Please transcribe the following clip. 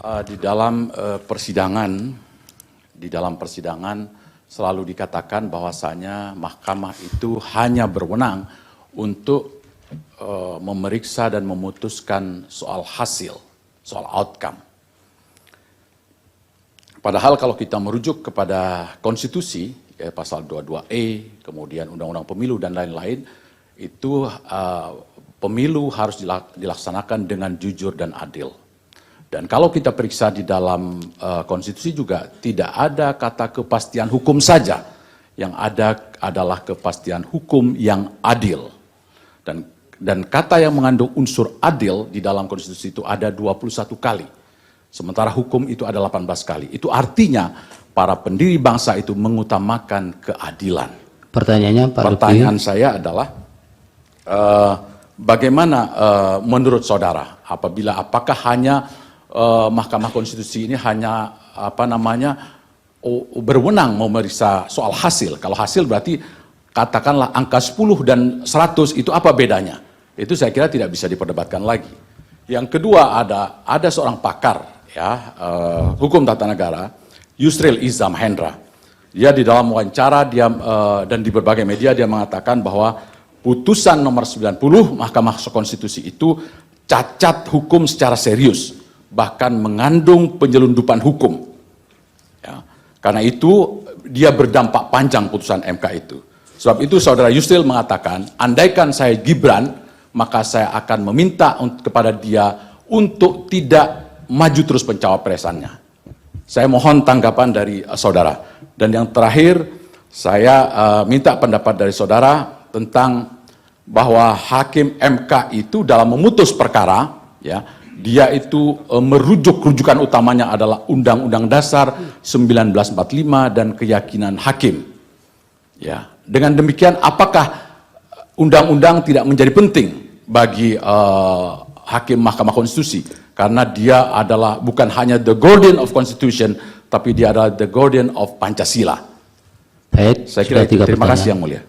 Di dalam persidangan selalu dikatakan bahwasanya mahkamah itu hanya berwenang untuk memeriksa dan memutuskan soal hasil, soal outcome. Padahal kalau kita merujuk kepada konstitusi, pasal 22E, kemudian undang-undang pemilu dan lain-lain, itu pemilu harus dilaksanakan dengan jujur dan adil. Dan kalau kita periksa di dalam konstitusi juga tidak ada kata kepastian hukum saja. Yang ada adalah kepastian hukum yang adil. Dan kata yang mengandung unsur adil di dalam konstitusi itu ada 21 kali. Sementara hukum itu ada 18 kali. Itu artinya para pendiri bangsa itu mengutamakan keadilan. Pertanyaan saya adalah bagaimana menurut saudara apakah hanya Mahkamah Konstitusi ini hanya berwenang memeriksa soal hasil. Kalau hasil berarti katakanlah angka 10 dan 100 itu apa bedanya? Itu saya kira tidak bisa diperdebatkan lagi. Yang kedua ada seorang pakar hukum tata negara, Yusril Izzah Mahendra. Dia di dalam wawancara dan di berbagai media dia mengatakan bahwa putusan nomor 90 Mahkamah Konstitusi itu cacat hukum secara serius, bahkan mengandung penyelundupan hukum. Karena itu dia berdampak panjang putusan MK itu. Sebab itu saudara Yusril mengatakan, andaikan saya Gibran, maka saya akan meminta kepada dia untuk tidak maju terus pencawapresannya. Saya mohon tanggapan dari saudara. Dan yang terakhir, saya minta pendapat dari saudara tentang bahwa hakim MK itu dalam memutus perkara, dia itu rujukan utamanya adalah Undang-Undang Dasar 1945 dan keyakinan hakim. Dengan demikian, apakah undang-undang tidak menjadi penting bagi hakim Mahkamah Konstitusi? Karena dia adalah bukan hanya the guardian of Constitution, tapi dia adalah the guardian of Pancasila. Baik, saya kira itu. Terima kasih Yang Mulia.